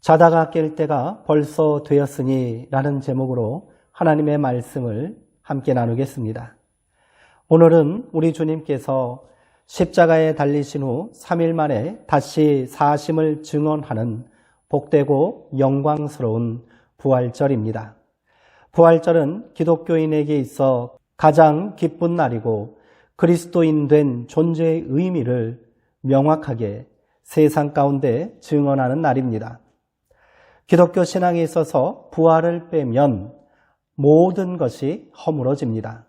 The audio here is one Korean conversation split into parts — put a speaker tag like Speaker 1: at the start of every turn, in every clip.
Speaker 1: 자다가 깰 때가 벌써 되었으니 라는 제목으로 하나님의 말씀을 함께 나누겠습니다. 오늘은 우리 주님께서 십자가에 달리신 후 3일 만에 다시 사심을 증언하는 복되고 영광스러운 부활절입니다. 부활절은 기독교인에게 있어 가장 기쁜 날이고 그리스도인 된 존재의 의미를 명확하게 세상 가운데 증언하는 날입니다. 기독교 신앙에 있어서 부활을 빼면 모든 것이 허물어집니다.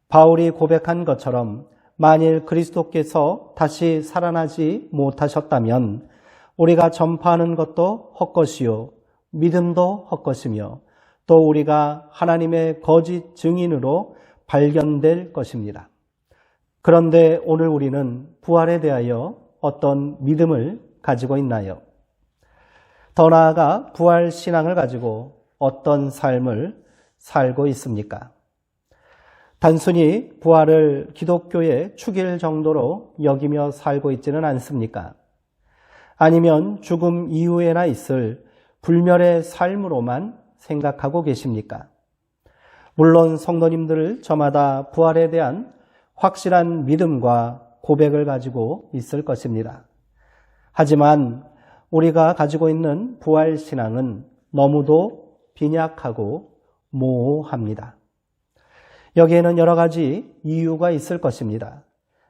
Speaker 1: 바울이 고백한 것처럼 만일 그리스도께서 다시 살아나지 못하셨다면 우리가 전파하는 것도 헛것이요 믿음도 헛것이며 또 우리가 하나님의 거짓 증인으로 발견될 것입니다. 그런데 오늘 우리는 부활에 대하여 어떤 믿음을 가지고 있나요? 더 나아가 부활 신앙을 가지고 어떤 삶을 살고 있습니까? 단순히 부활을 기독교의 축일 정도로 여기며 살고 있지는 않습니까? 아니면 죽음 이후에나 있을 불멸의 삶으로만 생각하고 계십니까? 물론 성도님들 저마다 부활에 대한 확실한 믿음과 고백을 가지고 있을 것입니다. 하지만 우리가 가지고 있는 부활 신앙은 너무도 빈약하고 모호합니다. 여기에는 여러 가지 이유가 있을 것입니다.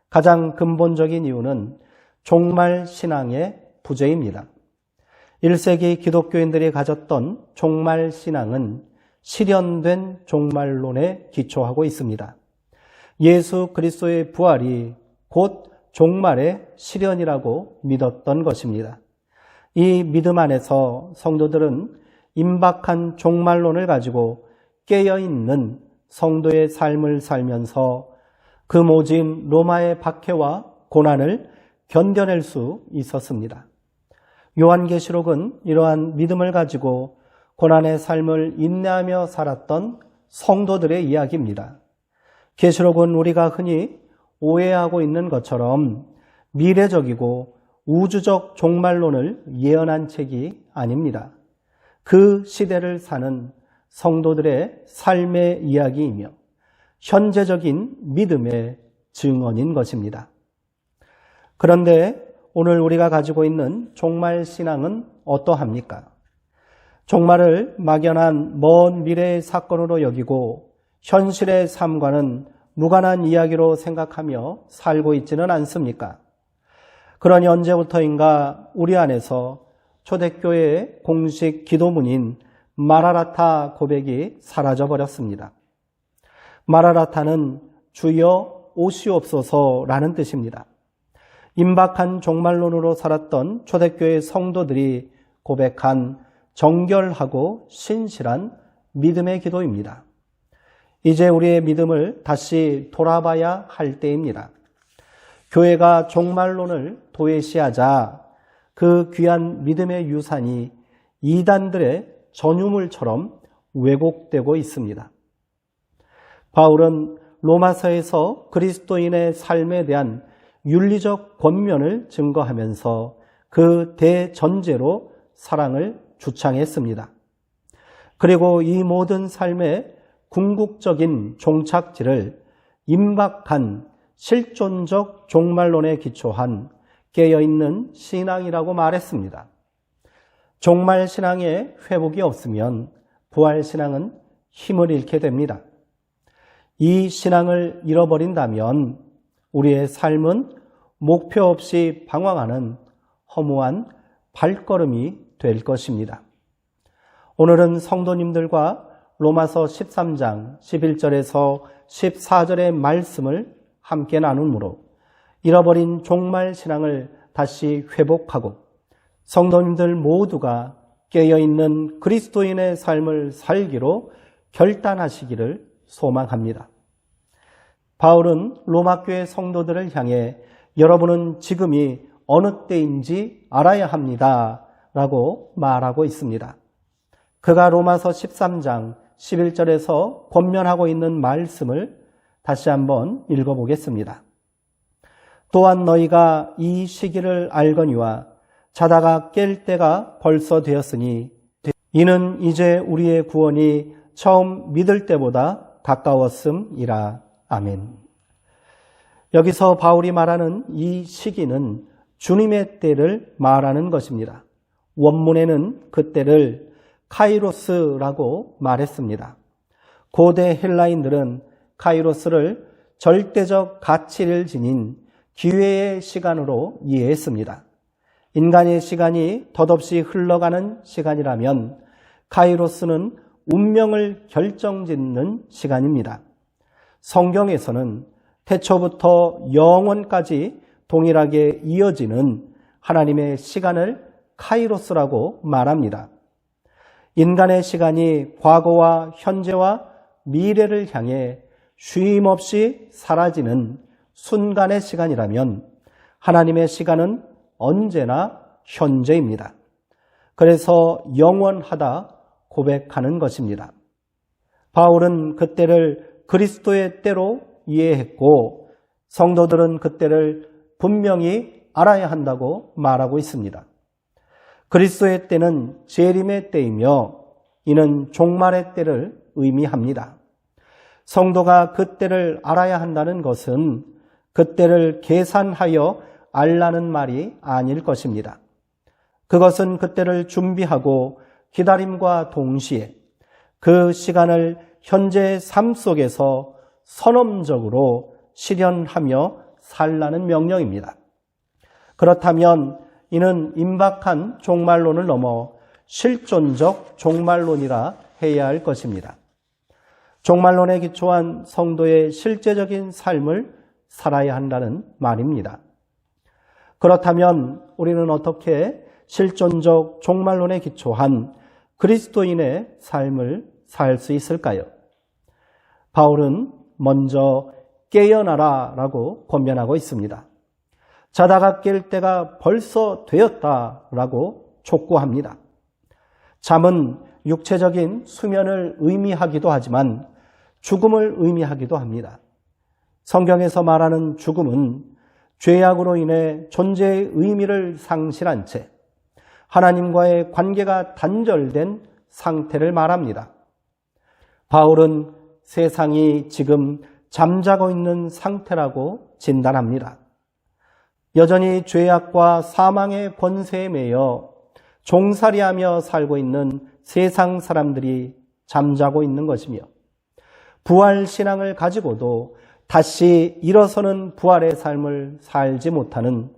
Speaker 1: 가장 근본적인 이유는 종말 신앙의 부재입니다. 1세기 기독교인들이 가졌던 종말 신앙은 실현된 종말론에 기초하고 있습니다. 예수 그리스도의 부활이 곧 종말의 실현이라고 믿었던 것입니다. 이 믿음 안에서 성도들은 임박한 종말론을 가지고 깨어있는 성도의 삶을 살면서 그 모진 로마의 박해와 고난을 견뎌낼 수 있었습니다. 요한계시록은 이러한 믿음을 가지고 고난의 삶을 인내하며 살았던 성도들의 이야기입니다. 계시록은 우리가 흔히 오해하고 있는 것처럼 미래적이고 우주적 종말론을 예언한 책이 아닙니다. 그 시대를 사는 성도들의 삶의 이야기이며 현재적인 믿음의 증언인 것입니다. 그런데 오늘 우리가 가지고 있는 종말 신앙은 어떠합니까? 종말을 막연한 먼 미래의 사건으로 여기고 현실의 삶과는 무관한 이야기로 생각하며 살고 있지는 않습니까? 그러니 언제부터인가 우리 안에서 초대교회의 공식 기도문인 마라나타 고백이 사라져버렸습니다. 마라나타는 주여 오시옵소서라는 뜻입니다. 임박한 종말론으로 살았던 초대교회 성도들이 고백한 정결하고 신실한 믿음의 기도입니다. 이제 우리의 믿음을 다시 돌아봐야 할 때입니다. 교회가 종말론을 도외시하자 그 귀한 믿음의 유산이 이단들의 전유물처럼 왜곡되고 있습니다. 바울은 로마서에서 그리스도인의 삶에 대한 윤리적 권면을 증거하면서 그 대전제로 사랑을 주창했습니다. 그리고 이 모든 삶의 궁극적인 종착지를 임박한 실존적 종말론에 기초한 깨어있는 신앙이라고 말했습니다. 종말 신앙에 회복이 없으면 부활 신앙은 힘을 잃게 됩니다. 이 신앙을 잃어버린다면 우리의 삶은 목표 없이 방황하는 허무한 발걸음이 될 것입니다. 오늘은 성도님들과 로마서 13장 11절에서 14절의 말씀을 함께 나누므로 잃어버린 종말 신앙을 다시 회복하고 성도님들 모두가 깨어있는 그리스도인의 삶을 살기로 결단하시기를 소망합니다. 바울은 로마교회 성도들을 향해 여러분은 지금이 어느 때인지 알아야 합니다 라고 말하고 있습니다. 그가 로마서 13장 11절에서 권면하고 있는 말씀을 다시 한번 읽어보겠습니다. 또한 너희가 이 시기를 알거니와 자다가 깰 때가 벌써 되었으니 이는 이제 우리의 구원이 처음 믿을 때보다 가까웠음이라. 아멘. 여기서 바울이 말하는 이 시기는 주님의 때를 말하는 것입니다. 원문에는 그 때를 카이로스라고 말했습니다. 고대 헬라인들은 카이로스를 절대적 가치를 지닌 기회의 시간으로 이해했습니다. 인간의 시간이 덧없이 흘러가는 시간이라면 카이로스는 운명을 결정짓는 시간입니다. 성경에서는 태초부터 영원까지 동일하게 이어지는 하나님의 시간을 카이로스라고 말합니다. 인간의 시간이 과거와 현재와 미래를 향해 쉼없이 사라지는 순간의 시간이라면 하나님의 시간은 언제나 현재입니다. 그래서 영원하다 고백하는 것입니다. 바울은 그때를 그리스도의 때로 이해했고 성도들은 그때를 분명히 알아야 한다고 말하고 있습니다. 그리스도의 때는 재림의 때이며 이는 종말의 때를 의미합니다. 성도가 그때를 알아야 한다는 것은 그때를 계산하여 알라는 말이 아닐 것입니다. 그것은 그때를 준비하고 기다림과 동시에 그 시간을 현재의 삶 속에서 선언적으로 실현하며 살라는 명령입니다. 그렇다면 이는 임박한 종말론을 넘어 실존적 종말론이라 해야 할 것입니다. 종말론에 기초한 성도의 실제적인 삶을 살아야 한다는 말입니다. 그렇다면 우리는 어떻게 실존적 종말론에 기초한 그리스도인의 삶을 살 수 있을까요? 바울은 먼저 깨어나라 라고 권면하고 있습니다. 자다가 깰 때가 벌써 되었다라고 촉구합니다. 잠은 육체적인 수면을 의미하기도 하지만 죽음을 의미하기도 합니다. 성경에서 말하는 죽음은 죄악으로 인해 존재의 의미를 상실한 채 하나님과의 관계가 단절된 상태를 말합니다. 바울은 세상이 지금 잠자고 있는 상태라고 진단합니다. 여전히 죄악과 사망의 권세에 매여 종살이하며 살고 있는 세상 사람들이 잠자고 있는 것이며 부활 신앙을 가지고도 다시 일어서는 부활의 삶을 살지 못하는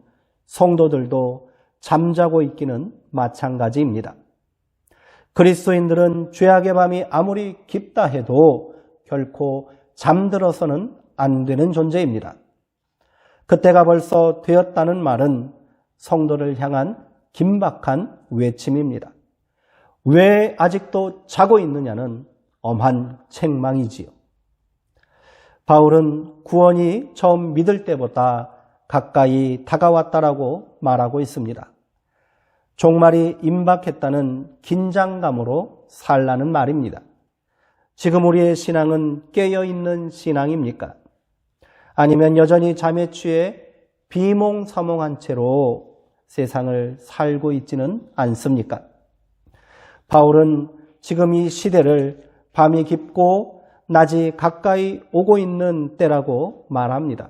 Speaker 1: 성도들도 잠자고 있기는 마찬가지입니다. 그리스도인들은 죄악의 밤이 아무리 깊다 해도 결코 잠들어서는 안 되는 존재입니다. 그때가 벌써 되었다는 말은 성도를 향한 긴박한 외침입니다. 왜 아직도 자고 있느냐는 엄한 책망이지요. 바울은 구원이 처음 믿을 때보다 가까이 다가왔다라고 말하고 있습니다. 종말이 임박했다는 긴장감으로 살라는 말입니다. 지금 우리의 신앙은 깨어있는 신앙입니까? 아니면 여전히 잠에 취해 비몽사몽한 채로 세상을 살고 있지는 않습니까? 바울은 지금 이 시대를 밤이 깊고 낮이 가까이 오고 있는 때라고 말합니다.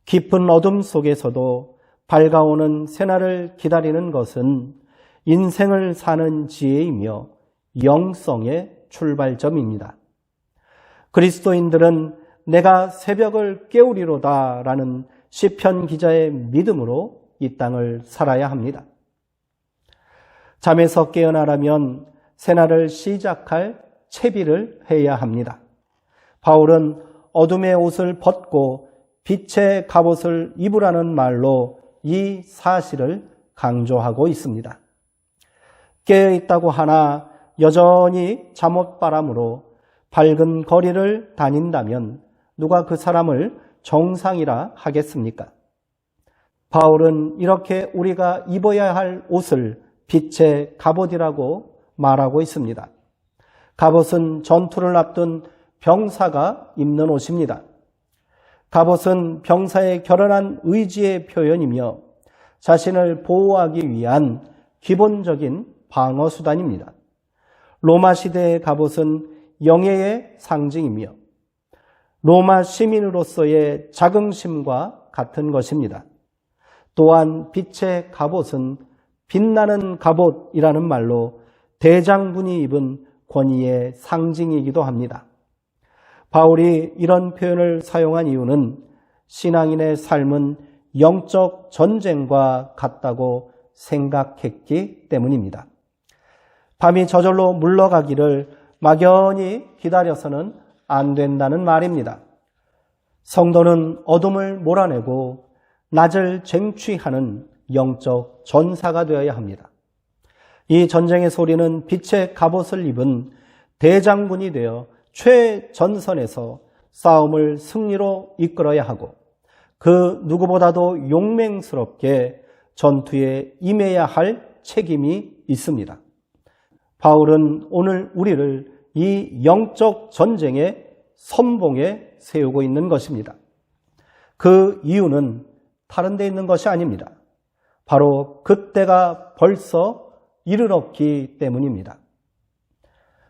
Speaker 1: 깊은 어둠 속에서도 밝아오는 새날을 기다리는 것은 인생을 사는 지혜이며 영성의 출발점입니다. 그리스도인들은 내가 새벽을 깨우리로다 라는 시편 기자의 믿음으로 이 땅을 살아야 합니다. 잠에서 깨어나려면 새날을 시작할 채비를 해야 합니다. 바울은 어둠의 옷을 벗고 빛의 갑옷을 입으라는 말로 이 사실을 강조하고 있습니다. 깨어있다고 하나 여전히 잠옷바람으로 밝은 거리를 다닌다면 누가 그 사람을 정상이라 하겠습니까? 바울은 이렇게 우리가 입어야 할 옷을 빛의 갑옷이라고 말하고 있습니다. 갑옷은 전투를 앞둔 병사가 입는 옷입니다. 갑옷은 병사의 결연한 의지의 표현이며 자신을 보호하기 위한 기본적인 방어 수단입니다. 로마 시대의 갑옷은 영예의 상징이며 로마 시민으로서의 자긍심과 같은 것입니다. 또한 빛의 갑옷은 빛나는 갑옷이라는 말로 대장군이 입은 권위의 상징이기도 합니다. 바울이 이런 표현을 사용한 이유는 신앙인의 삶은 영적 전쟁과 같다고 생각했기 때문입니다. 밤이 저절로 물러가기를 막연히 기다려서는 안 된다는 말입니다. 성도는 어둠을 몰아내고 낮을 쟁취하는 영적 전사가 되어야 합니다. 이 전쟁의 소리는 빛의 갑옷을 입은 대장군이 되어 최전선에서 싸움을 승리로 이끌어야 하고 그 누구보다도 용맹스럽게 전투에 임해야 할 책임이 있습니다. 바울은 오늘 우리를 이 영적 전쟁의 선봉에 세우고 있는 것입니다. 그 이유는 다른 데 있는 것이 아닙니다. 바로 그때가 벌써 이르렀기 때문입니다.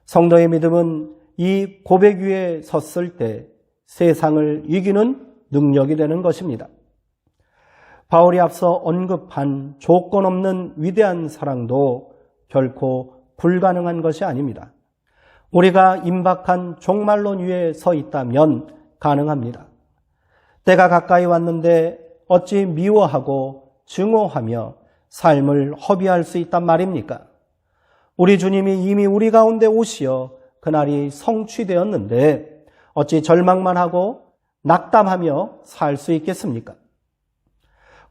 Speaker 1: 성도의 믿음은 이 고백 위에 섰을 때 세상을 이기는 능력이 되는 것입니다. 바울이 앞서 언급한 조건 없는 위대한 사랑도 결코 불가능한 것이 아닙니다. 우리가 임박한 종말론 위에 서 있다면 가능합니다. 때가 가까이 왔는데 어찌 미워하고 증오하며 삶을 허비할 수 있단 말입니까? 우리 주님이 이미 우리 가운데 오시어 그날이 성취되었는데 어찌 절망만 하고 낙담하며 살 수 있겠습니까?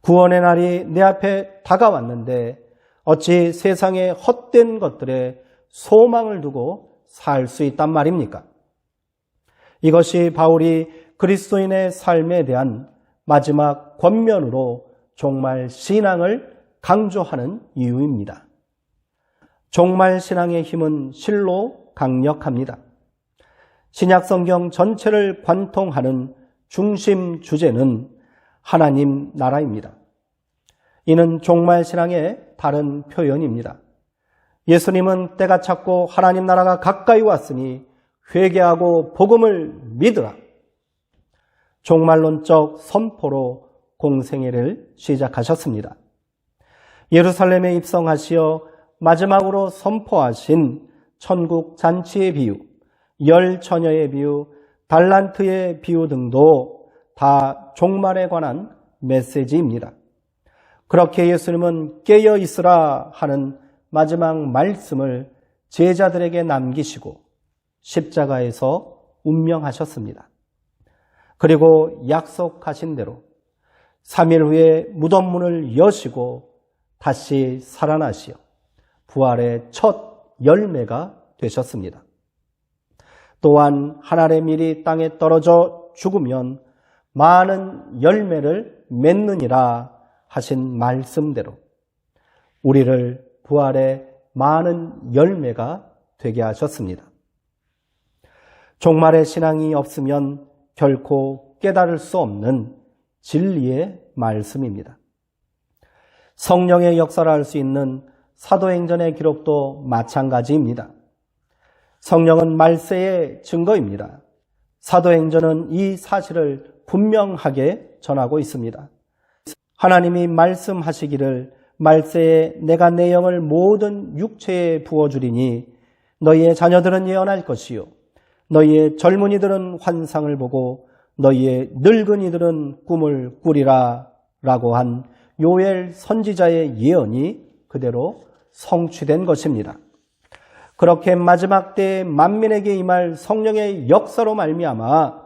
Speaker 1: 구원의 날이 내 앞에 다가왔는데 어찌 세상의 헛된 것들에 소망을 두고 살 수 있단 말입니까? 이것이 바울이 그리스도인의 삶에 대한 마지막 권면으로 종말 신앙을 강조하는 이유입니다. 종말 신앙의 힘은 실로 강력합니다. 신약 성경 전체를 관통하는 중심 주제는 하나님 나라입니다. 이는 종말 신앙의 다른 표현입니다. 예수님은 때가 찼고 하나님 나라가 가까이 왔으니 회개하고 복음을 믿으라. 종말론적 선포로 공생애를 시작하셨습니다. 예루살렘에 입성하시어 마지막으로 선포하신 천국 잔치의 비유, 열 처녀의 비유, 달란트의 비유 등도 다 종말에 관한 메시지입니다. 그렇게 예수님은 깨어 있으라 하는 마지막 말씀을 제자들에게 남기시고 십자가에서 운명하셨습니다. 그리고 약속하신 대로 3일 후에 무덤 문을 여시고 다시 살아나시어 부활의 첫 열매가 되셨습니다. 또한 하늘의 밀이 땅에 떨어져 죽으면 많은 열매를 맺느니라 하신 말씀대로 우리를 부활의 많은 열매가 되게 하셨습니다. 종말의 신앙이 없으면 결코 깨달을 수 없는 진리의 말씀입니다. 성령의 역사를 알 수 있는 사도행전의 기록도 마찬가지입니다. 성령은 말세의 증거입니다. 사도행전은 이 사실을 분명하게 전하고 있습니다. 하나님이 말씀하시기를 말세에 내가 내 영을 모든 육체에 부어주리니 너희의 자녀들은 예언할 것이요 너희의 젊은이들은 환상을 보고 너희의 늙은이들은 꿈을 꾸리라 라고 한 요엘 선지자의 예언이 그대로 성취된 것입니다. 그렇게 마지막 때에 만민에게 임할 성령의 역사로 말미암아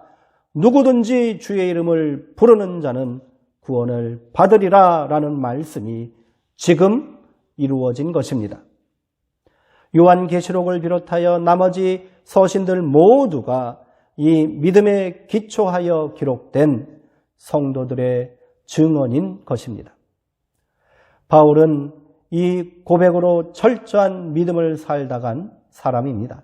Speaker 1: 누구든지 주의 이름을 부르는 자는 구원을 받으리라 라는 말씀이 지금 이루어진 것입니다. 요한계시록을 비롯하여 나머지 서신들 모두가 이 믿음에 기초하여 기록된 성도들의 증언인 것입니다. 바울은 이 고백으로 철저한 믿음을 살다간 사람입니다.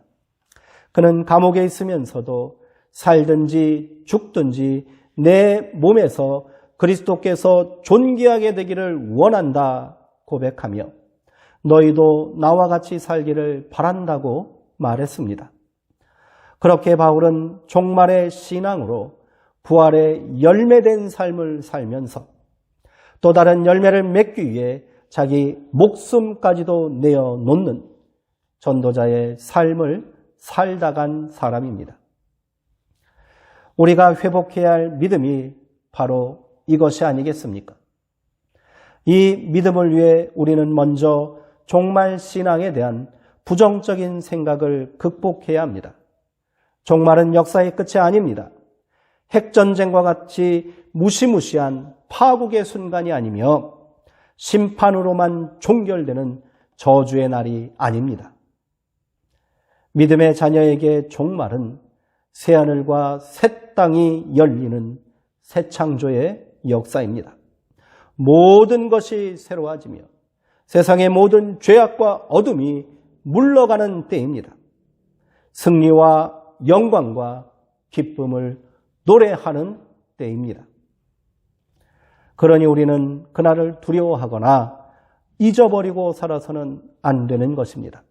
Speaker 1: 그는 감옥에 있으면서도 살든지 죽든지 내 몸에서 그리스도께서 존귀하게 되기를 원한다 고백하며 너희도 나와 같이 살기를 바란다고 말했습니다. 그렇게 바울은 종말의 신앙으로 부활의 열매된 삶을 살면서 또 다른 열매를 맺기 위해 자기 목숨까지도 내어놓는 전도자의 삶을 살다 간 사람입니다. 우리가 회복해야 할 믿음이 바로 이것이 아니겠습니까? 이 믿음을 위해 우리는 먼저 종말 신앙에 대한 부정적인 생각을 극복해야 합니다. 종말은 역사의 끝이 아닙니다. 핵전쟁과 같이 무시무시한 파국의 순간이 아니며 심판으로만 종결되는 저주의 날이 아닙니다. 믿음의 자녀에게 종말은 새하늘과 새 땅이 열리는 새 창조의 역사입니다. 모든 것이 새로워지며 세상의 모든 죄악과 어둠이 물러가는 때입니다. 승리와 영광과 기쁨을 노래하는 때입니다. 그러니 우리는 그날을 두려워하거나 잊어버리고 살아서는 안 되는 것입니다.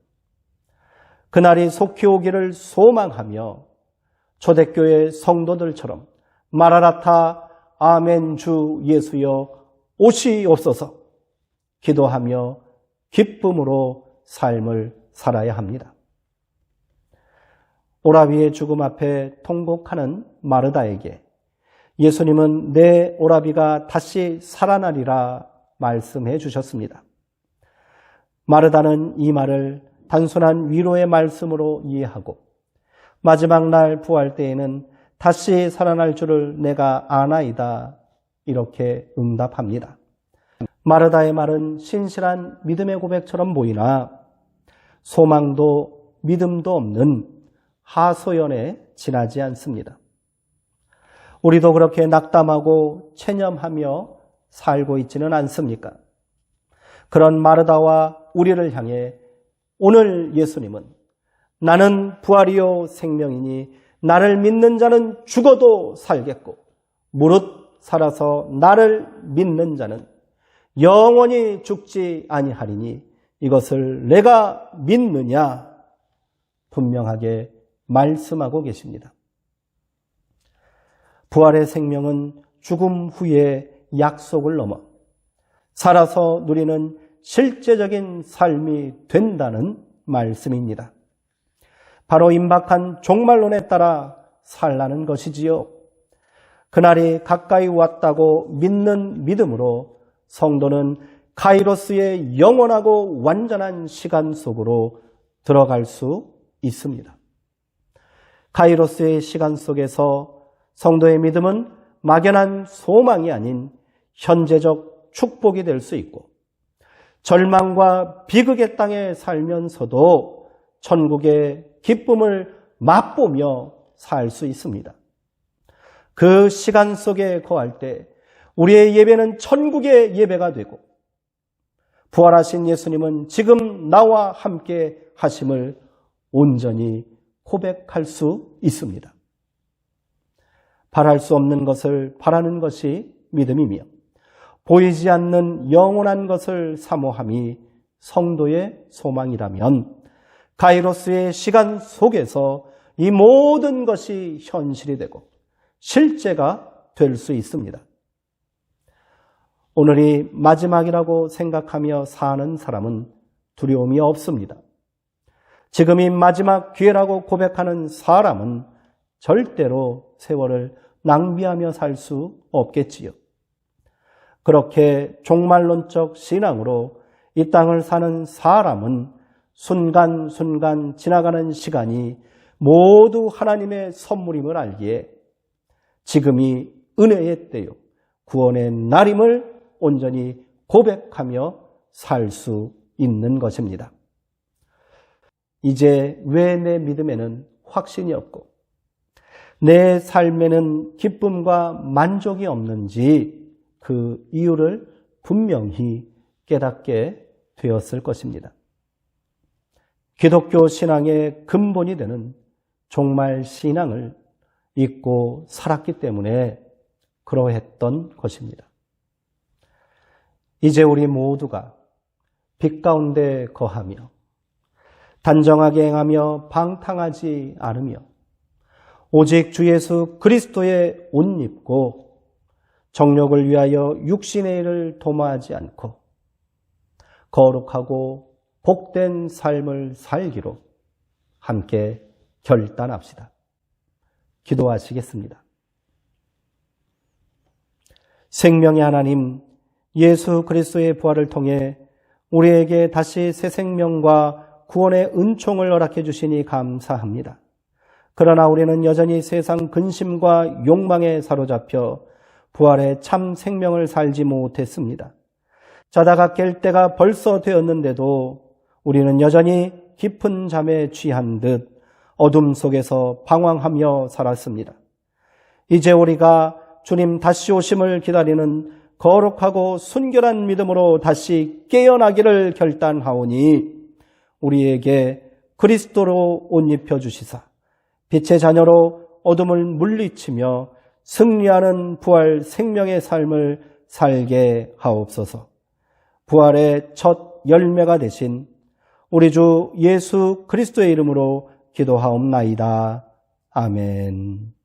Speaker 1: 그날이 속히 오기를 소망하며 초대교회 성도들처럼 마라나타 아멘 주 예수여 오시옵소서 기도하며 기쁨으로 삶을 살아야 합니다. 오라비의 죽음 앞에 통곡하는 마르다에게 예수님은 내 오라비가 다시 살아나리라 말씀해 주셨습니다. 마르다는 이 말을 단순한 위로의 말씀으로 이해하고 마지막 날 부활 때에는 다시 살아날 줄을 내가 아나이다 이렇게 응답합니다. 마르다의 말은 신실한 믿음의 고백처럼 보이나 소망도 믿음도 없는 하소연에 지나지 않습니다. 우리도 그렇게 낙담하고 체념하며 살고 있지는 않습니까? 그런 마르다와 우리를 향해 오늘 예수님은 나는 부활이요 생명이니 나를 믿는 자는 죽어도 살겠고 무릇 살아서 나를 믿는 자는 영원히 죽지 아니하리니 이것을 내가 믿느냐 분명하게 말씀하고 계십니다. 부활의 생명은 죽음 후의 약속을 넘어 살아서 누리는 실제적인 삶이 된다는 말씀입니다. 바로 임박한 종말론에 따라 살라는 것이지요. 그날이 가까이 왔다고 믿는 믿음으로 성도는 카이로스의 영원하고 완전한 시간 속으로 들어갈 수 있습니다. 카이로스의 시간 속에서 성도의 믿음은 막연한 소망이 아닌 현재적 축복이 될 수 있고 절망과 비극의 땅에 살면서도 천국의 기쁨을 맛보며 살 수 있습니다. 그 시간 속에 거할 때 우리의 예배는 천국의 예배가 되고 부활하신 예수님은 지금 나와 함께 하심을 온전히 고백할 수 있습니다. 바랄 수 없는 것을 바라는 것이 믿음이며 보이지 않는 영원한 것을 사모함이 성도의 소망이라면 카이로스의 시간 속에서 이 모든 것이 현실이 되고 실제가 될 수 있습니다. 오늘이 마지막이라고 생각하며 사는 사람은 두려움이 없습니다. 지금이 마지막 기회라고 고백하는 사람은 절대로 세월을 낭비하며 살 수 없겠지요. 그렇게 종말론적 신앙으로 이 땅을 사는 사람은 순간순간 지나가는 시간이 모두 하나님의 선물임을 알기에 지금이 은혜의 때요 구원의 날임을 온전히 고백하며 살 수 있는 것입니다. 이제 왜 내 믿음에는 확신이 없고 내 삶에는 기쁨과 만족이 없는지 그 이유를 분명히 깨닫게 되었을 것입니다. 기독교 신앙의 근본이 되는 종말 신앙을 잊고 살았기 때문에 그러했던 것입니다. 이제 우리 모두가 빛 가운데 거하며 단정하게 행하며 방탕하지 않으며 오직 주 예수 그리스도의 옷 입고 정욕을 위하여 육신의 일을 도모하지 않고 거룩하고 복된 삶을 살기로 함께 결단합시다. 기도하시겠습니다. 생명의 하나님, 예수 그리스도의 부활을 통해 우리에게 다시 새 생명과 구원의 은총을 허락해 주시니 감사합니다. 그러나 우리는 여전히 세상 근심과 욕망에 사로잡혀 부활의 참 생명을 살지 못했습니다. 자다가 깰 때가 벌써 되었는데도 우리는 여전히 깊은 잠에 취한 듯 어둠 속에서 방황하며 살았습니다. 이제 우리가 주님 다시 오심을 기다리는 거룩하고 순결한 믿음으로 다시 깨어나기를 결단하오니 우리에게 그리스도로 옷 입혀주시사 빛의 자녀로 어둠을 물리치며 승리하는 부활 생명의 삶을 살게 하옵소서. 부활의 첫 열매가 되신 우리 주 예수 그리스도의 이름으로 기도하옵나이다. 아멘.